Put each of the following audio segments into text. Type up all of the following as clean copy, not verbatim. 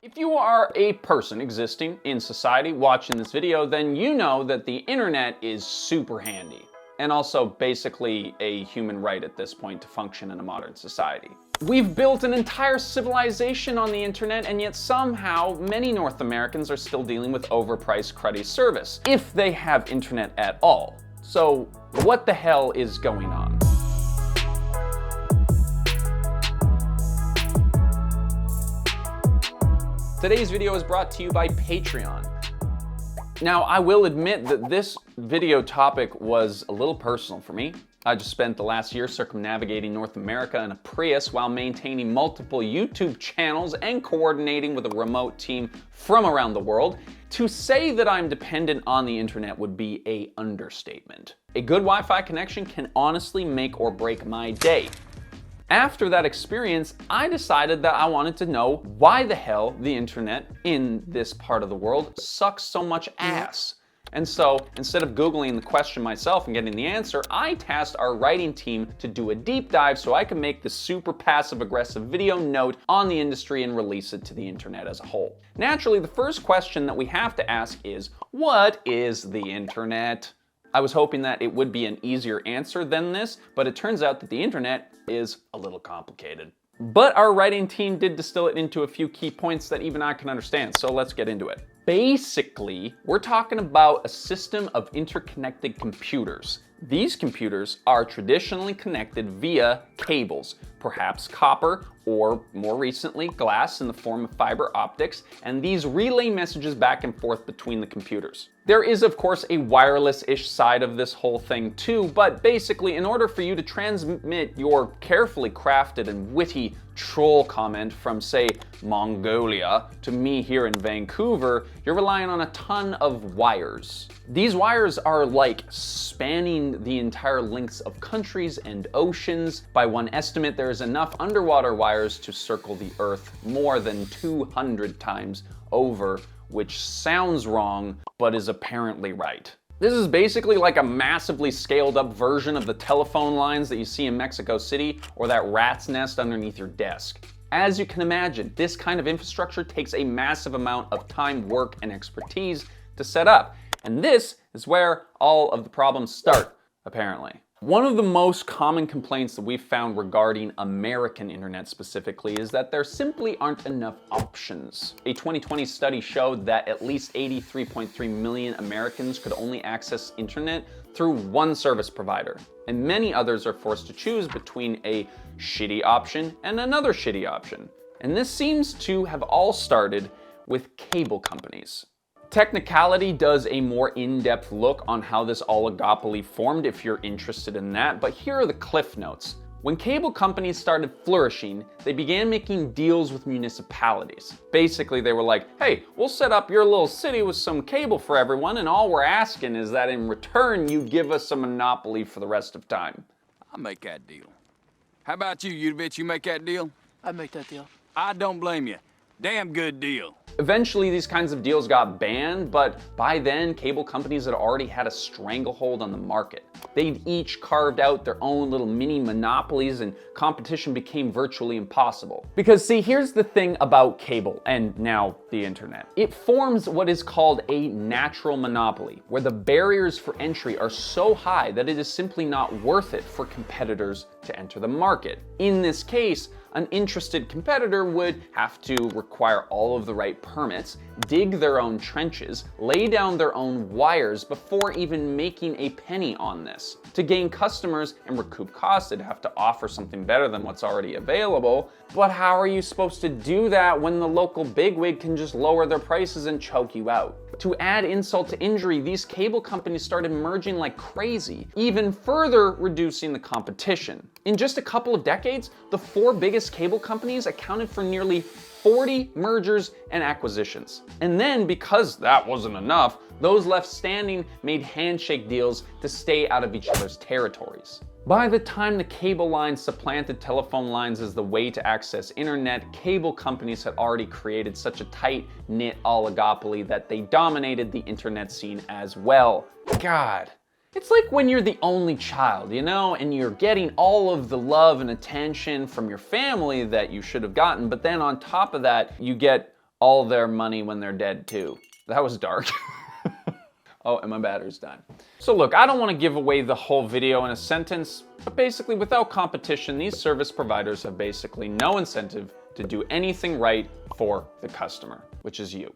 If you are a person existing in society watching this video, then you know that the internet is super handy, and also basically a human right at this point to function in a modern society. We've built an entire civilization on the internet, and yet somehow many North Americans are still dealing with overpriced cruddy service, if they have internet at all. So what the hell is going on? Today's video is brought to you by Patreon. Now, I will admit that this video topic was a little personal for me. I just spent the last year circumnavigating North America in a Prius while maintaining multiple YouTube channels and coordinating with a remote team from around the world. To say that I'm dependent on the internet would be an understatement. A good Wi-Fi connection can honestly make or break my day. After that experience, I decided that I wanted to know why the hell the internet in this part of the world sucks so much ass. And so, instead of Googling the question myself and getting the answer, I tasked our writing team to do a deep dive so I could make the super passive-aggressive video note on the industry and release it to the internet as a whole. Naturally, the first question that we have to ask is, what is the internet? I was hoping that it would be an easier answer than this, but it turns out that the internet is a little complicated. But our writing team did distill it into a few key points that even I can understand, so let's get into it. Basically, we're talking about a system of interconnected computers. These computers are traditionally connected via cables, perhaps copper, or more recently, glass in the form of fiber optics, and these relay messages back and forth between the computers. There is, of course, a wireless-ish side of this whole thing too, but basically, in order for you to transmit your carefully crafted and witty troll comment from, say, Mongolia to me here in Vancouver, you're relying on a ton of wires. These wires are like spanning the entire lengths of countries and oceans. By one estimate, there is enough underwater wires to circle the Earth more than 200 times over, which sounds wrong, but is apparently right. This is basically like a massively scaled up version of the telephone lines that you see in Mexico City or that rat's nest underneath your desk. As you can imagine, this kind of infrastructure takes a massive amount of time, work, and expertise to set up. And this is where all of the problems start, apparently. One of the most common complaints that we've found regarding American internet specifically is that there simply aren't enough options. A 2020 study showed that at least 83.3 million Americans could only access internet through one service provider, and many others are forced to choose between a shitty option and another shitty option. And this seems to have all started with cable companies. Technicality does a more in-depth look on how this oligopoly formed if you're interested in that, but here are the cliff notes. When cable companies started flourishing, they began making deals with municipalities. Basically, they were like, hey, we'll set up your little city with some cable for everyone, and all we're asking is that in return, you give us a monopoly for the rest of time. I'll make that deal. How about you, Udovich? You make that deal? I'd make that deal. I don't blame you. Damn good deal. Eventually, these kinds of deals got banned, but by then, cable companies had already had a stranglehold on the market. They'd each carved out their own little mini monopolies, and competition became virtually impossible. Because see, here's the thing about cable, and now the internet. It forms what is called a natural monopoly, where the barriers for entry are so high that it is simply not worth it for competitors to enter the market. In this case, an interested competitor would have to require all of the right permits, dig their own trenches, lay down their own wires before even making a penny on this. To gain customers and recoup costs, they'd have to offer something better than what's already available. But how are you supposed to do that when the local bigwig can just lower their prices and choke you out? To add insult to injury, these cable companies started merging like crazy, even further reducing the competition. In just a couple of decades, the four biggest cable companies accounted for nearly 40 mergers and acquisitions. And then, because that wasn't enough, those left standing made handshake deals to stay out of each other's territories. By the time the cable lines supplanted telephone lines as the way to access internet, cable companies had already created such a tight-knit oligopoly that they dominated the internet scene as well. God. It's like when you're the only child, you know, and you're getting all of the love and attention from your family that you should have gotten, but then on top of that, you get all their money when they're dead too. That was dark. Oh, and my battery's dying. So look, I don't want to give away the whole video in a sentence, but basically without competition, these service providers have basically no incentive to do anything right for the customer, which is you.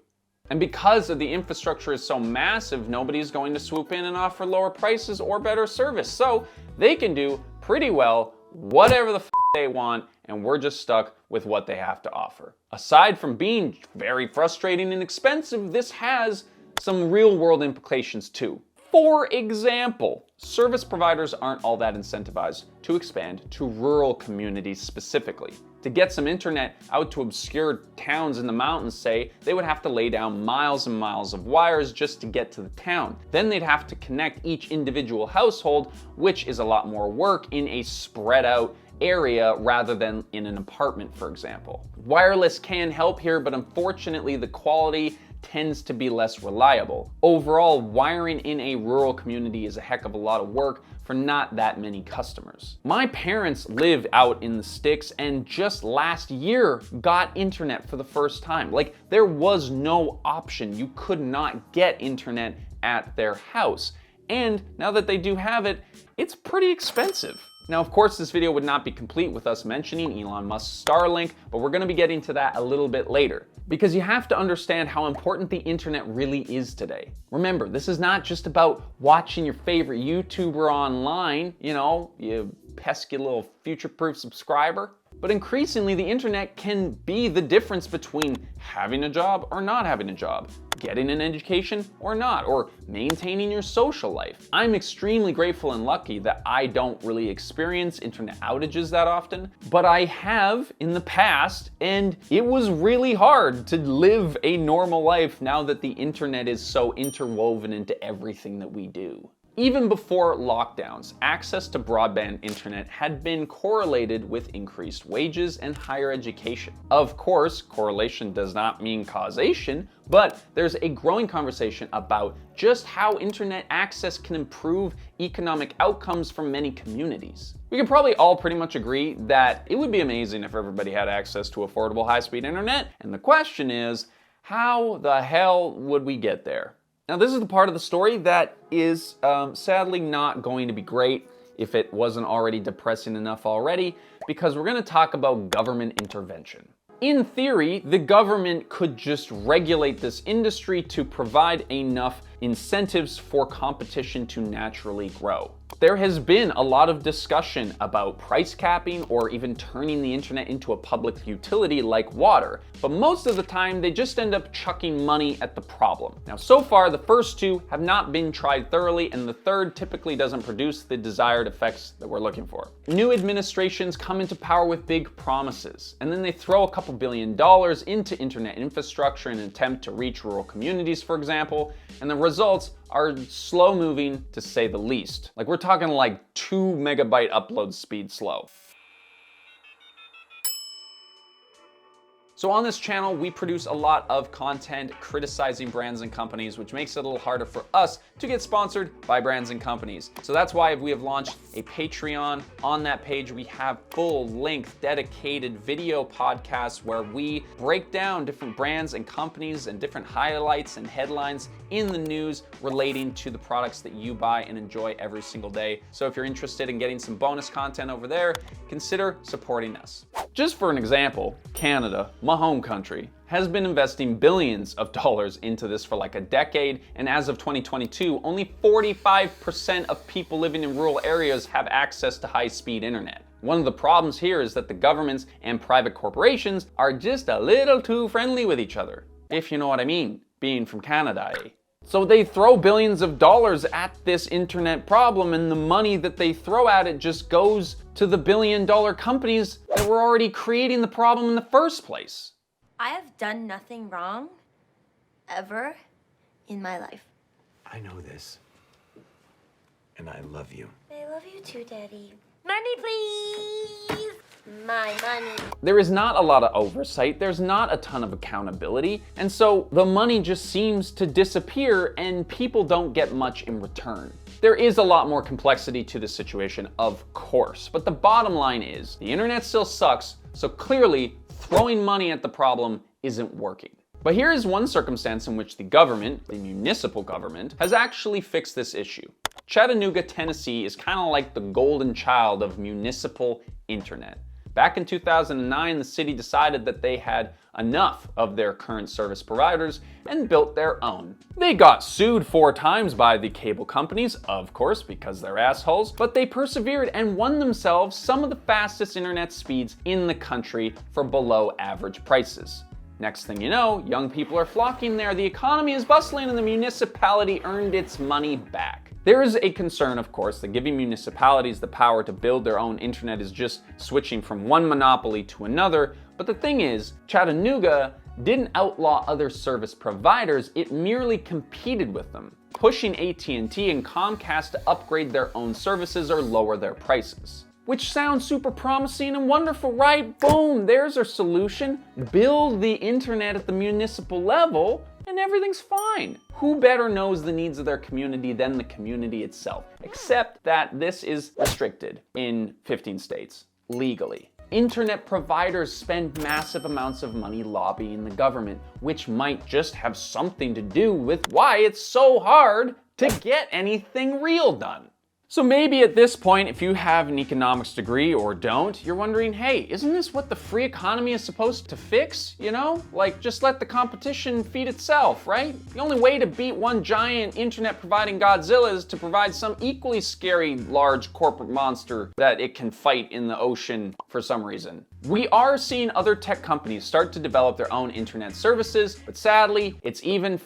And because of the infrastructure is so massive, nobody's going to swoop in and offer lower prices or better service. So they can do pretty well whatever the they want, and we're just stuck with what they have to offer. Aside from being very frustrating and expensive, this has some real world implications too. For example, service providers aren't all that incentivized to expand to rural communities specifically. To get some internet out to obscure towns in the mountains, say, they would have to lay down miles and miles of wires just to get to the town. Then they'd have to connect each individual household, which is a lot more work in a spread out area rather than in an apartment, for example. Wireless can help here, but unfortunately the quality tends to be less reliable. Overall, wiring in a rural community is a heck of a lot of work for not that many customers. My parents live out in the sticks and just last year got internet for the first time. Like, there was no option. You could not get internet at their house. And now that they do have it, it's pretty expensive. Now, of course, this video would not be complete with us mentioning Elon Musk's Starlink, but we're gonna be getting to that a little bit later. Because you have to understand how important the internet really is today. Remember, this is not just about watching your favorite YouTuber online, you pesky little future-proof subscriber. But increasingly, the internet can be the difference between having a job or not having a job, getting an education or not, or maintaining your social life. I'm extremely grateful and lucky that I don't really experience internet outages that often, but I have in the past, and it was really hard to live a normal life now that the internet is so interwoven into everything that we do. Even before lockdowns, access to broadband internet had been correlated with increased wages and higher education. Of course, correlation does not mean causation, but there's a growing conversation about just how internet access can improve economic outcomes for many communities. We can probably all pretty much agree that it would be amazing if everybody had access to affordable high-speed internet, and the question is, how the hell would we get there? Now, this is the part of the story that is sadly not going to be great if it wasn't already depressing enough already, because we're going to talk about government intervention. In theory, the government could just regulate this industry to provide enough incentives for competition to naturally grow. There has been a lot of discussion about price capping or even turning the internet into a public utility like water, but most of the time they just end up chucking money at the problem. Now, so far, the first two have not been tried thoroughly, and the third typically doesn't produce the desired effects that we're looking for. New administrations come into power with big promises, and then they throw a couple $2 billion into internet infrastructure in an attempt to reach rural communities, for example, and the results are slow moving to say the least. Like, we're talking like 2 megabyte upload speed slow. So on this channel, we produce a lot of content criticizing brands and companies, which makes it a little harder for us to get sponsored by brands and companies. So that's why we have launched a Patreon. On that page, we have full-length, dedicated video podcasts where we break down different brands and companies and different highlights and headlines in the news relating to the products that you buy and enjoy every single day. So if you're interested in getting some bonus content over there, consider supporting us. Just for an example, Canada, my home country, has been investing billions of dollars into this for like a decade, and as of 2022, only 45% of people living in rural areas have access to high-speed internet. One of the problems here is that the governments and private corporations are just a little too friendly with each other, if you know what I mean, being from Canada, eh? So they throw billions of dollars at this internet problem, and the money that they throw at it just goes to the billion-dollar companies that were already creating the problem in the first place. I have done nothing wrong, ever, in my life. I know this, and I love you. I love you too, Daddy. Money, please! My money. There is not a lot of oversight, there's not a ton of accountability, and so the money just seems to disappear and people don't get much in return. There is a lot more complexity to this situation, of course, but the bottom line is the internet still sucks, so clearly throwing money at the problem isn't working. But here is one circumstance in which the government, the municipal government, has actually fixed this issue. Chattanooga, Tennessee is kind of like the golden child of municipal internet. Back in 2009, the city decided that they had enough of their current service providers and built their own. They got sued 4 times by the cable companies, of course, because they're assholes, but they persevered and won themselves some of the fastest internet speeds in the country for below average prices. Next thing you know, young people are flocking there, the economy is bustling, and the municipality earned its money back. There is a concern, of course, that giving municipalities the power to build their own internet is just switching from one monopoly to another, but the thing is, Chattanooga didn't outlaw other service providers, it merely competed with them, pushing AT&T and Comcast to upgrade their own services or lower their prices. Which sounds super promising and wonderful, right? Boom, there's our solution. Build the internet at the municipal level and everything's fine. Who better knows the needs of their community than the community itself? Except that this is restricted in 15 states, legally. Internet providers spend massive amounts of money lobbying the government, which might just have something to do with why it's so hard to get anything real done. So maybe at this point, if you have an economics degree or don't, you're wondering, hey, isn't this what the free economy is supposed to fix? You know, like just let the competition feed itself, right? The only way to beat one giant internet providing Godzilla is to provide some equally scary large corporate monster that it can fight in the ocean for some reason. We are seeing other tech companies start to develop their own internet services, but sadly, it's even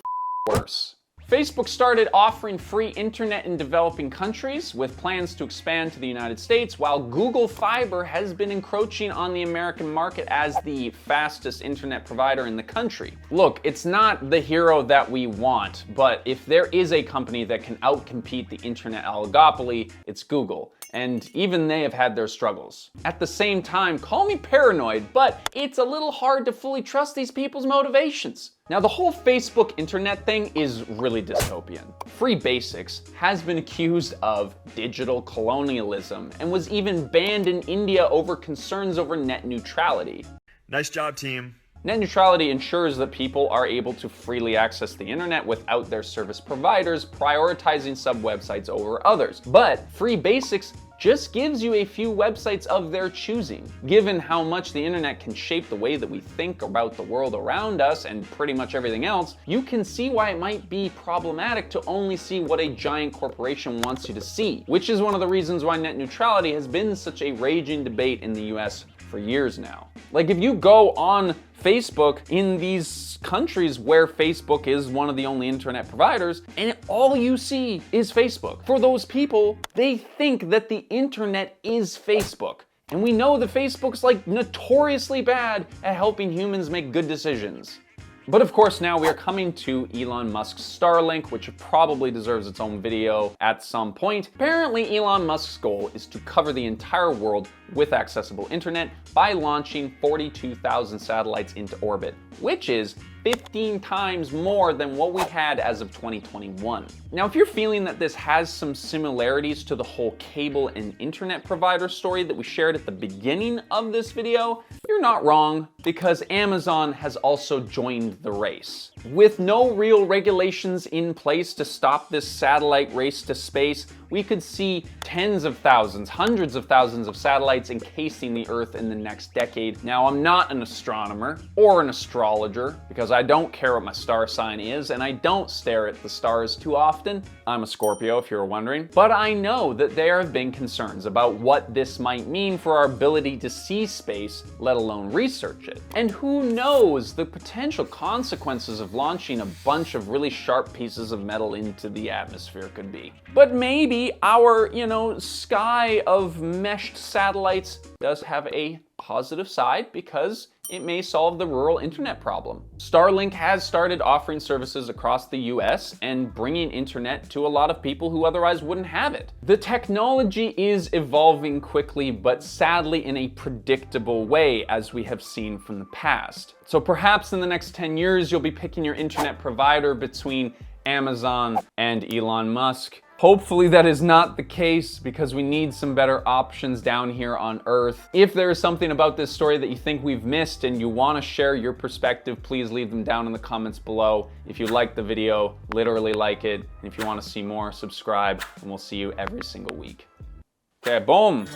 worse. Facebook started offering free internet in developing countries with plans to expand to the United States, while Google Fiber has been encroaching on the American market as the fastest internet provider in the country. Look, it's not the hero that we want, but if there is a company that can outcompete the internet oligopoly, it's Google. And even they have had their struggles. At the same time, call me paranoid, but it's a little hard to fully trust these people's motivations. Now, the whole Facebook internet thing is really dystopian. Free Basics has been accused of digital colonialism and was even banned in India over concerns over net neutrality. Nice job, team. Net neutrality ensures that people are able to freely access the internet without their service providers prioritizing sub-websites over others. But Free Basics just gives you a few websites of their choosing. Given how much the internet can shape the way that we think about the world around us and pretty much everything else, you can see why it might be problematic to only see what a giant corporation wants you to see, which is one of the reasons why net neutrality has been such a raging debate in the US for years now. Like if you go on Facebook in these countries where Facebook is one of the only internet providers and all you see is Facebook. For those people, they think that the internet is Facebook. And we know that Facebook's like notoriously bad at helping humans make good decisions. But of course now we are coming to Elon Musk's Starlink, which probably deserves its own video at some point. Apparently Elon Musk's goal is to cover the entire world with accessible internet by launching 42,000 satellites into orbit, which is 15 times more than what we had as of 2021. Now, if you're feeling that this has some similarities to the whole cable and internet provider story that we shared at the beginning of this video, you're not wrong, because Amazon has also joined the race. With no real regulations in place to stop this satellite race to space, we could see tens of thousands, hundreds of thousands of satellites encasing the Earth in the next decade. Now, I'm not an astronomer or an astrologer because I don't care what my star sign is and I don't stare at the stars too often. I'm a Scorpio, if you're wondering. But I know that there have been concerns about what this might mean for our ability to see space, let alone research it. And who knows the potential consequences of launching a bunch of really sharp pieces of metal into the atmosphere could be. But maybe our, sky of meshed satellites does have a positive side because it may solve the rural internet problem. Starlink has started offering services across the US and bringing internet to a lot of people who otherwise wouldn't have it. The technology is evolving quickly, but sadly in a predictable way, as we have seen from the past. So perhaps in the next 10 years, you'll be picking your internet provider between Amazon and Elon Musk, Hopefully that is not the case, because we need some better options down here on Earth. If there is something about this story that you think we've missed and you want to share your perspective, please leave them down in the comments below. If you like the video, literally like it. And if you want to see more, subscribe, and we'll see you every single week. Okay, boom.